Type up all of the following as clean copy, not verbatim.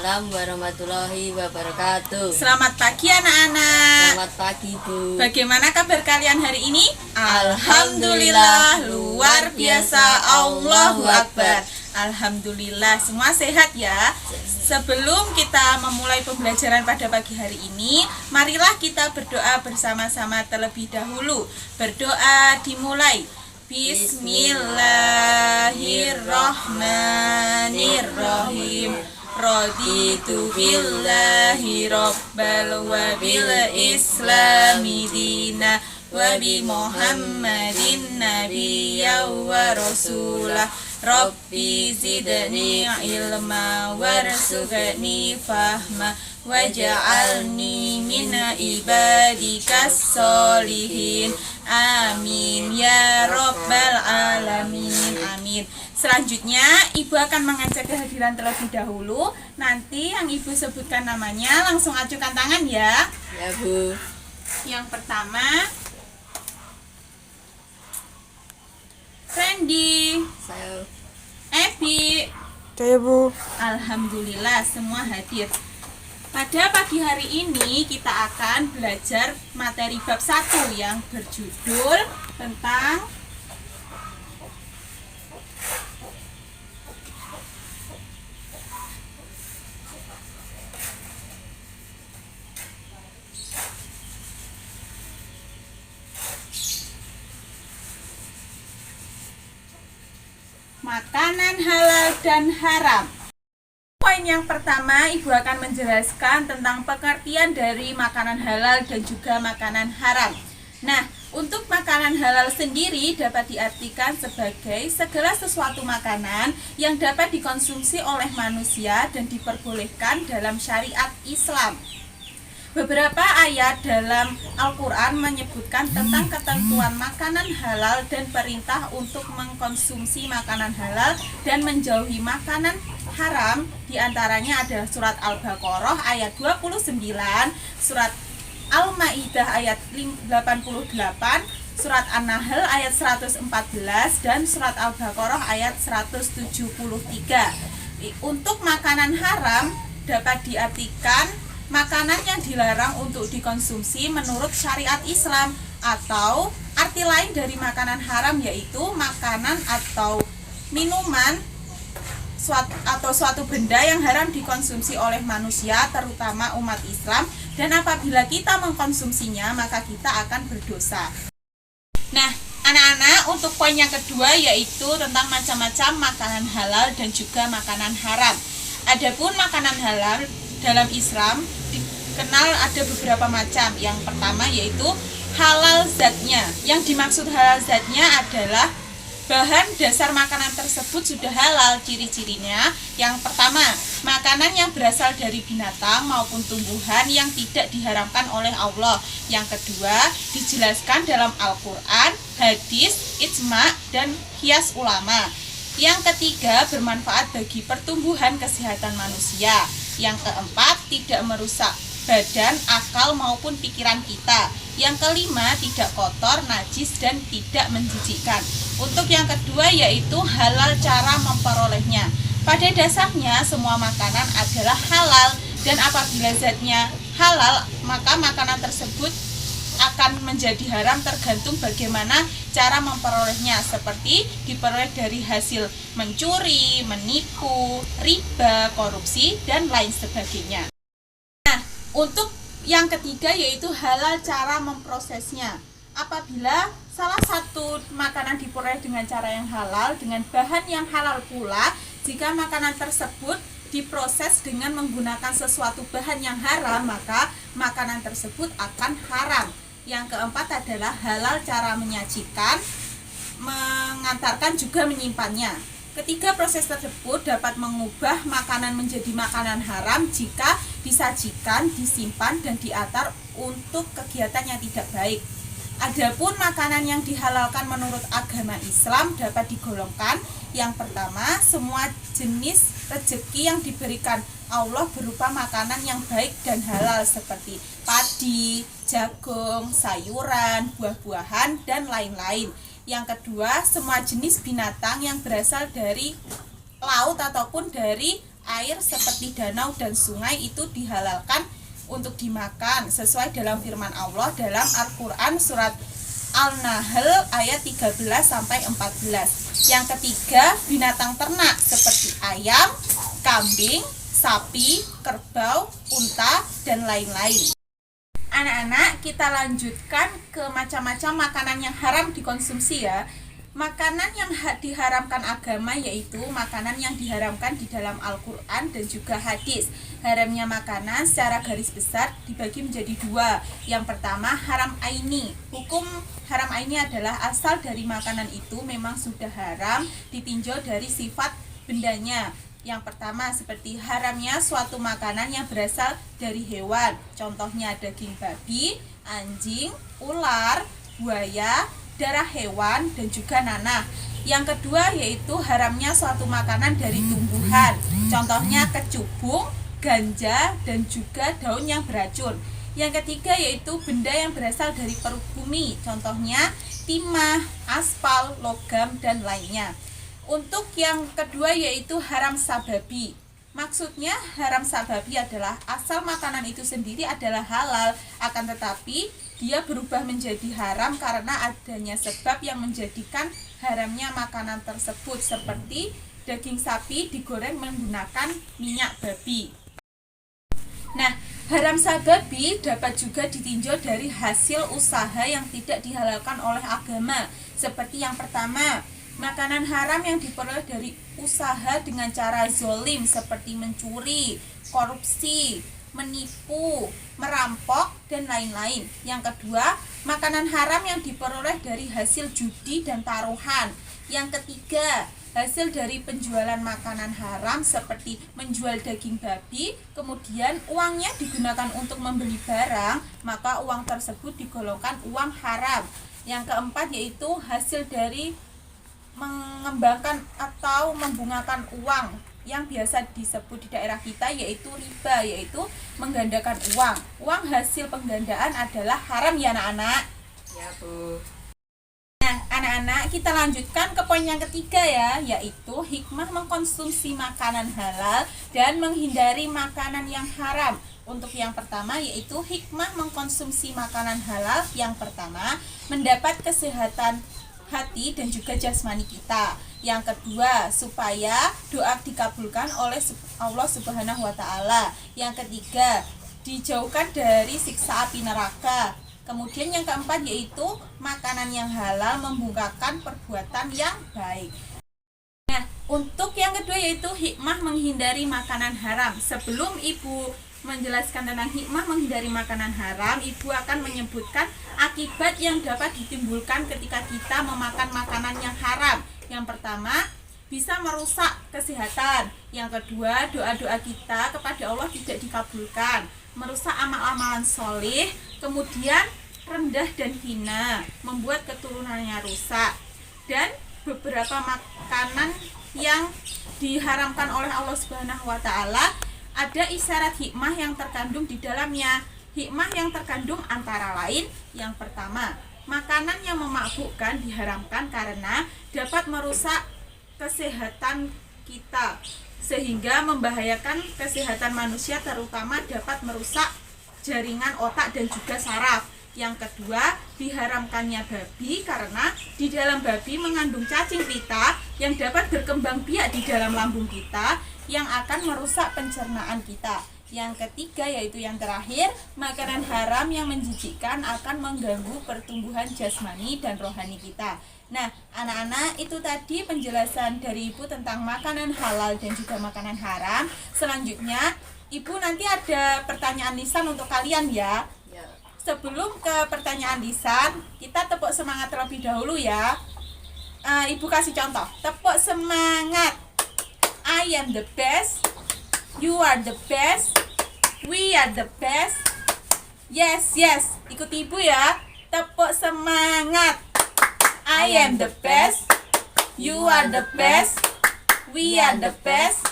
Waalaikumsalam warahmatullahi wabarakatuh. Selamat pagi anak-anak. Selamat pagi Bu. Bagaimana kabar kalian hari ini? Alhamdulillah, luar biasa. Allahu Akbar. Alhamdulillah, semua sehat ya. Sebelum kita memulai pembelajaran pada pagi hari ini, marilah kita berdoa bersama-sama terlebih dahulu. Berdoa dimulai. Bismillahirrahmanirrahim. Raditu billahi rabbal wa bil islami dina wa bi muhammadin nabiyya wa rasulah. Rabbi zidni ilma warzuqni fahma waj'alni min ibadikas solihin. Amin ya rabbal alamin. Amin. Selanjutnya ibu akan mengajak kehadiran terlebih dahulu. Nanti yang ibu sebutkan namanya langsung ajukan tangan ya. Ya Bu. Yang pertama Randy, Saya Ebi. Saya Bu. Alhamdulillah semua hadir. Pada pagi hari ini kita akan belajar materi bab 1 yang berjudul tentang makanan halal dan haram. Poin yang pertama, ibu akan menjelaskan tentang pengertian dari makanan halal dan juga makanan haram. Nah, untuk makanan halal sendiri dapat diartikan sebagai segala sesuatu makanan yang dapat dikonsumsi oleh manusia dan diperbolehkan dalam syariat Islam. Beberapa ayat dalam Al-Quran menyebutkan tentang ketentuan makanan halal dan perintah untuk mengkonsumsi makanan halal dan menjauhi makanan haram. Di antaranya adalah surat Al-Baqarah ayat 29, surat Al-Maidah ayat 88, surat An-Nahl ayat 114, dan surat Al-Baqarah ayat 173. Untuk makanan haram dapat diartikan makanan yang dilarang untuk dikonsumsi menurut syariat Islam, atau arti lain dari makanan haram yaitu makanan atau minuman atau suatu benda yang haram dikonsumsi oleh manusia, terutama umat Islam, dan apabila kita mengkonsumsinya maka kita akan berdosa. Nah, anak-anak, untuk poin yang kedua yaitu tentang macam-macam makanan halal dan juga makanan haram. Adapun makanan halal dalam Islam dikenal ada beberapa macam. Yang pertama yaitu halal zatnya. Yang dimaksud halal zatnya adalah bahan dasar makanan tersebut sudah halal. Ciri-cirinya, yang pertama, makanan yang berasal dari binatang maupun tumbuhan yang tidak diharamkan oleh Allah. Yang kedua, dijelaskan dalam Al-Quran, hadis, ijma, dan qiyas ulama. Yang ketiga, bermanfaat bagi pertumbuhan kesehatan manusia. Yang keempat, tidak merusak badan, akal maupun pikiran kita. Yang kelima, tidak kotor, najis, dan tidak menjijikkan. Untuk yang kedua yaitu halal cara memperolehnya. Pada dasarnya semua makanan adalah halal, dan apabila zatnya halal maka makanan tersebut akan menjadi haram tergantung bagaimana cara memperolehnya, seperti diperoleh dari hasil mencuri, menipu, riba, korupsi, dan lain sebagainya. Nah, untuk yang ketiga yaitu halal cara memprosesnya. Apabila salah satu makanan diperoleh dengan cara yang halal, dengan bahan yang halal pula, jika makanan tersebut diproses dengan menggunakan sesuatu bahan yang haram, maka makanan tersebut akan haram. Yang keempat adalah halal cara menyajikan, mengantarkan, juga menyimpannya. Ketiga proses tersebut dapat mengubah makanan menjadi makanan haram jika disajikan, disimpan, dan diatar untuk kegiatan yang tidak baik. Adapun makanan yang dihalalkan menurut agama Islam dapat digolongkan. Yang pertama, semua jenis rezeki yang diberikan Allah berupa makanan yang baik dan halal seperti padi, jagung, sayuran, buah-buahan, dan lain-lain. Yang kedua, semua jenis binatang yang berasal dari laut ataupun dari air seperti danau dan sungai itu dihalalkan untuk dimakan sesuai dalam firman Allah dalam Al-Quran surat Al-Nahl ayat 13-14. Yang ketiga, binatang ternak seperti ayam, kambing, sapi, kerbau, unta, dan lain-lain. Anak-anak, kita lanjutkan ke macam-macam makanan yang haram dikonsumsi ya. Makanan yang diharamkan agama yaitu makanan yang diharamkan di dalam Al-Quran dan juga hadis. Haramnya makanan secara garis besar dibagi menjadi dua. Yang pertama, haram aini. Hukum haram aini adalah asal dari makanan itu memang sudah haram ditinjau dari sifat bendanya. Yang pertama, seperti haramnya suatu makanan yang berasal dari hewan. Contohnya daging babi, anjing, ular, buaya, darah hewan, dan juga nanah. Yang kedua yaitu haramnya suatu makanan dari tumbuhan. Contohnya kecubung, ganja, dan juga daun yang beracun. Yang ketiga yaitu benda yang berasal dari perut bumi. Contohnya timah, aspal, logam, dan lainnya. Untuk yang kedua yaitu haram sababi. Maksudnya haram sababi adalah asal makanan itu sendiri adalah halal, akan tetapi dia berubah menjadi haram karena adanya sebab yang menjadikan haramnya makanan tersebut, seperti daging sapi digoreng menggunakan minyak babi. Nah, haram sababi dapat juga ditinjau dari hasil usaha yang tidak dihalalkan oleh agama. Seperti yang pertama, makanan haram yang diperoleh dari usaha dengan cara zolim seperti mencuri, korupsi, menipu, merampok, dan lain-lain. Yang kedua, makanan haram yang diperoleh dari hasil judi dan taruhan. Yang ketiga, hasil dari penjualan makanan haram seperti menjual daging babi, kemudian uangnya digunakan untuk membeli barang, maka uang tersebut digolongkan uang haram. Yang keempat yaitu hasil dari mengembangkan atau membungakan uang yang biasa disebut di daerah kita yaitu riba, yaitu menggandakan uang. Uang hasil penggandaan adalah haram ya anak-anak. Ya Bu. Nah anak-anak, kita lanjutkan ke poin yang ketiga ya, yaitu hikmah mengkonsumsi makanan halal dan menghindari makanan yang haram. Untuk yang pertama yaitu hikmah mengkonsumsi makanan halal. Yang pertama, mendapat kesehatan hati dan juga jasmani kita. Yang kedua, supaya doa dikabulkan oleh Allah Subhanahu wa Ta'ala. Yang ketiga, dijauhkan dari siksa api neraka. Kemudian yang keempat yaitu makanan yang halal membungkakan perbuatan yang baik. Nah, untuk yang kedua yaitu hikmah menghindari makanan haram. Sebelum Ibu menjelaskan tentang hikmah menghindari makanan haram, Ibu akan menyebutkan akibat yang dapat ditimbulkan ketika kita memakan makanan yang haram. Yang pertama, bisa merusak kesehatan. Yang kedua, doa-doa kita kepada Allah tidak dikabulkan, merusak amal-amalan soleh, kemudian rendah dan hina, membuat keturunannya rusak. Dan beberapa makanan yang diharamkan oleh Allah Subhanahu wa Ta'ala ada isyarat hikmah yang terkandung di dalamnya. Hikmah yang terkandung antara lain, yang pertama, makanan yang memabukkan diharamkan karena dapat merusak kesehatan kita sehingga membahayakan kesehatan manusia, terutama dapat merusak jaringan otak dan juga saraf. Yang kedua, diharamkannya babi karena di dalam babi mengandung cacing pita yang dapat berkembang biak di dalam lambung kita yang akan merusak pencernaan kita. Yang ketiga yaitu yang terakhir, makanan haram yang menjijikkan akan mengganggu pertumbuhan jasmani dan rohani kita. Nah, anak-anak, itu tadi penjelasan dari Ibu tentang makanan halal dan juga makanan haram. Selanjutnya, Ibu nanti ada pertanyaan lisan untuk kalian ya. Sebelum ke pertanyaan lisan, kita tepuk semangat terlebih dahulu ya. Ibu kasih contoh. Tepuk semangat. I am the best. You are the best. We are the best. Yes, yes. Ikuti Ibu ya. Tepuk semangat. I am the best. You are the best. We are the best.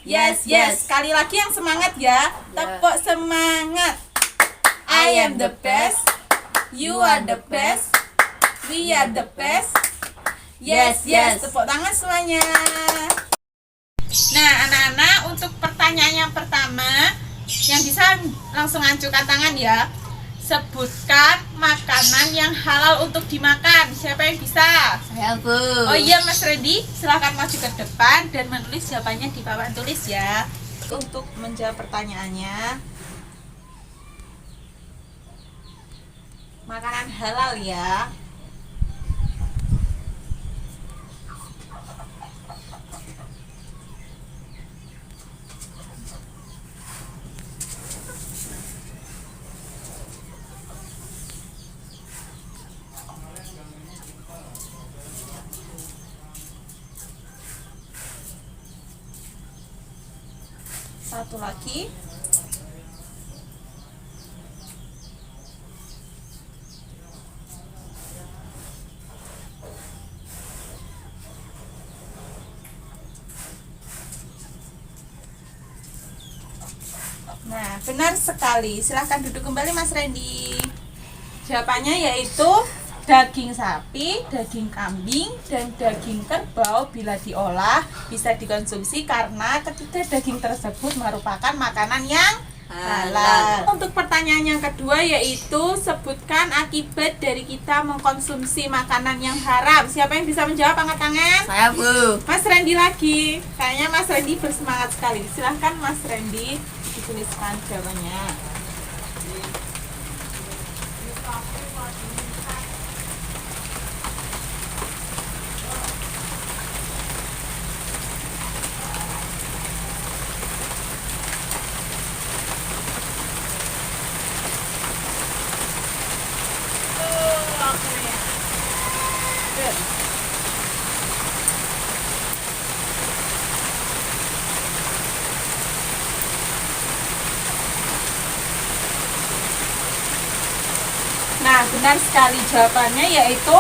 Yes, yes. Sekali lagi yang semangat ya. Tepuk semangat. I am the best. You are the best. We are the best. Yes, yes. Tepuk tangan semuanya. Nah, anak-anak, untuk pertanyaan yang pertama, yang bisa langsung ajukan tangan ya. Sebutkan makanan yang halal untuk dimakan. Siapa yang bisa? Saya, Bu. Oh iya, Mas Randy, silahkan maju ke depan dan menulis jawabannya di papan tulis ya. Untuk menjawab pertanyaannya, makanan halal ya. Satu lagi. Nah, benar sekali. Silahkan duduk kembali, Mas Randy. Jawabannya yaitu daging sapi, daging kambing, dan daging kerbau bila diolah bisa dikonsumsi karena ketiga daging tersebut merupakan makanan yang halal. Untuk pertanyaan yang kedua yaitu sebutkan akibat dari kita mengkonsumsi makanan yang haram. Siapa yang bisa menjawab, angkat tangan? Saya, Bu. Mas Randy lagi. Kayaknya Mas Randy bersemangat sekali. Silahkan Mas Randy dituliskan jawabannya. Nah, benar sekali jawabannya yaitu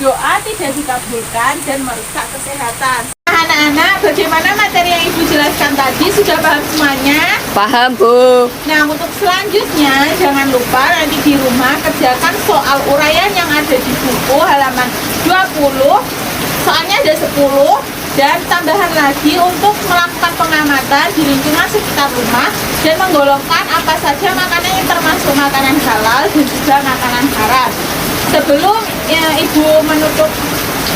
doa tidak dikabulkan dan merusak kesehatan. Anak-anak, bagaimana materi yang Ibu jelaskan tadi? Sudah paham semuanya? Paham, Bu. Nah, untuk selanjutnya jangan lupa nanti di rumah kerjakan soal uraian yang ada di buku halaman 20. Soalnya ada 10 dan tambahan lagi untuk melakukan pengamatan di lingkungan sekitar rumah dan menggolongkan apa saja makanan yang termasuk makanan halal dan juga makanan haram. Sebelum Ibu menutup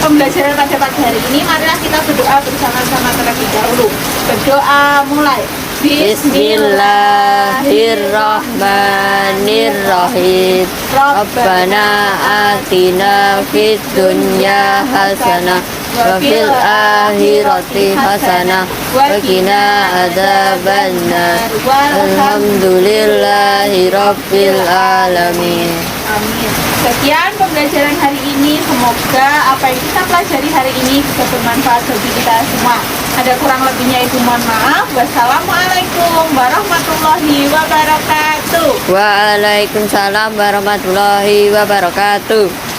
pembelajaran pada pagi hari ini, marilah kita berdoa bersama-sama terlebih dahulu. Berdoa mulai. Bismillahirrahmanirrahim. Rabbana atina fid dunya hasanah wa fil akhirati hasanah wa qina adzabannar. Alhamdulillahi rabbil alamin. Amin. Sekian pembelajaran hari ini. Semoga apa yang kita pelajari hari ini bisa bermanfaat bagi kita semua. Ada kurang lebihnya Ibu mohon maaf. Wassalamualaikum warahmatullahi wabarakatuh. Waalaikumsalam warahmatullahi wabarakatuh.